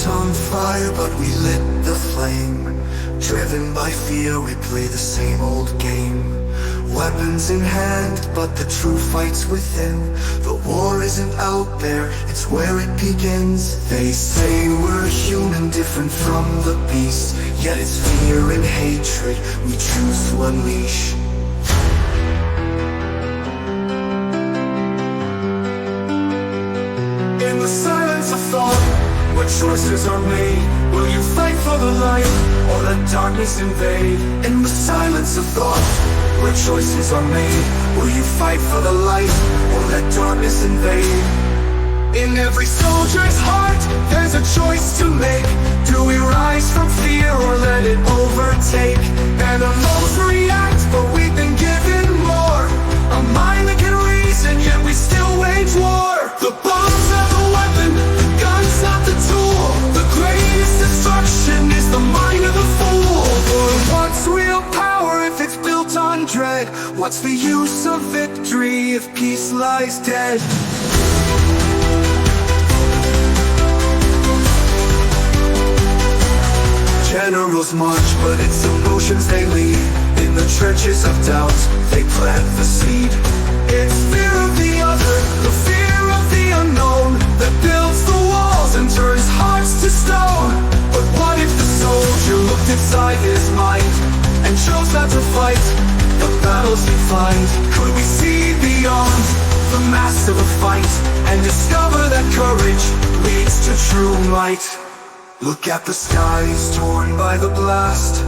built on fire, but we lit the flame. Driven by fear, we play the same old game. Weapons in hand, but the true fight's within. The war isn't out there, it's where it begins. They say we're human, different from the beast, yet it's fear and hatred we choose to unleash. In the silence of thought, where choices are made, will you fight for the light, or let darkness invade? In the silence of thought, where choices are made, will you fight for the light, or let darkness invade? In every soldier's heart, there's a choice to make. Do we rise from fear, or let it overtake? Animals react, but we've been given more. A mind that can reason, yet we still wage war. The bomb's not the weapon, the gun's not the tool. The greatest destruction is the mind of the fool. For what's real power if it's built on dread? What's the use of victory if peace lies dead? Generals march, but it's emotions they lead. In the trenches of doubt, they plant the seed. It's fear of the other, the fear of the unknown, that builds the walls and turns hearts to stone. But what if the soldier looked inside his mind and chose not to fight the battles he finds? Could we see beyond the mask of a fight and discover that courage leads to true might? Look at the skies torn by the blast,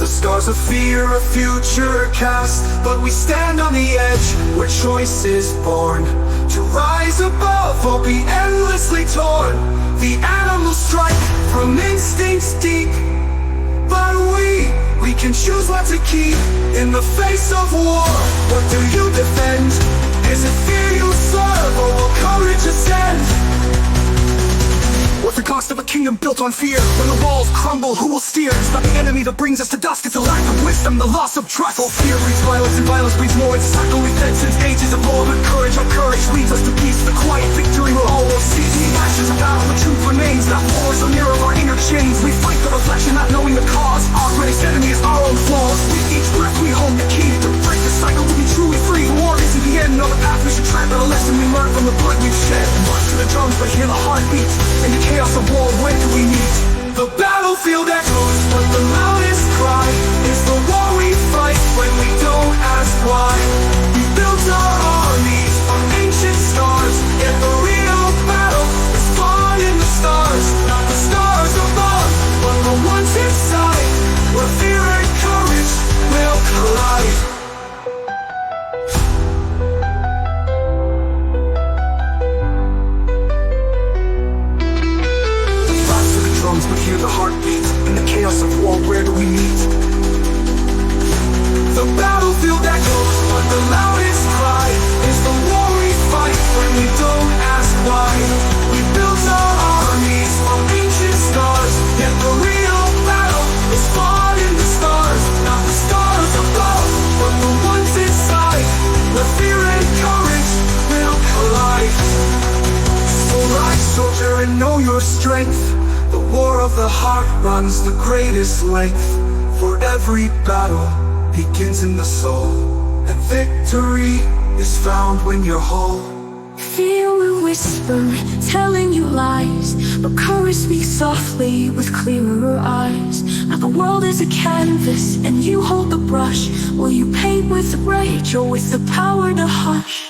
the scars of fear a future cast. But we stand on the edge where choice is born, to rise above or be endlessly torn. The animals strike from instincts deep, but we can choose what to keep. In the face of war, what do you defend? Is it fear you serve, or will courage ascend? What's the cost of a kingdom built on fear? When the walls crumble, who will steer? It's not the enemy that brings us to dust, it's the lack of wisdom, the loss of trust. Oh, fear breeds violence, and violence breeds more. It's a cycle we've fed since ages of old. But courage, our courage leads us to peace. The quiet victory we'll always see. The ashes of battle, the truth remains. That war is a mirror of our inner chains. We fight the reflection, not knowing the cause. Our greatest enemy is our own flaws. With each breath we hold the key to break the cycle to be truly free. The war isn't the end, nor the path we should tread, but a lesson we learn from the blood we've shed. March to the drums, but hear the heartbeat. In the chaos of war, where do we meet? The battlefield echoes, but the loudest cry is the war we fight when we don't ask why. We built our armies on ancient scars, yet the real battle is fought in the stars. Not the stars above, but the ones inside, where fear and courage will collide. But hear the heartbeat. In the chaos of war, where do we meet? The battlefield echoes, but the loudest cry is the war we fight when we don't ask why. We built our armies on ancient scars, yet the real battle is fought in the stars. Not the stars above, but the ones inside, where fear and courage will collide. So rise, soldier, and know your strength. The war of the heart runs the greatest length. For every battle begins in the soul, and victory is found when you're whole. Fear will whisper, telling you lies, but courage speaks softly with clearer eyes. Now the world is a canvas, and you hold the brush. Will you paint with rage, or with the power to hush?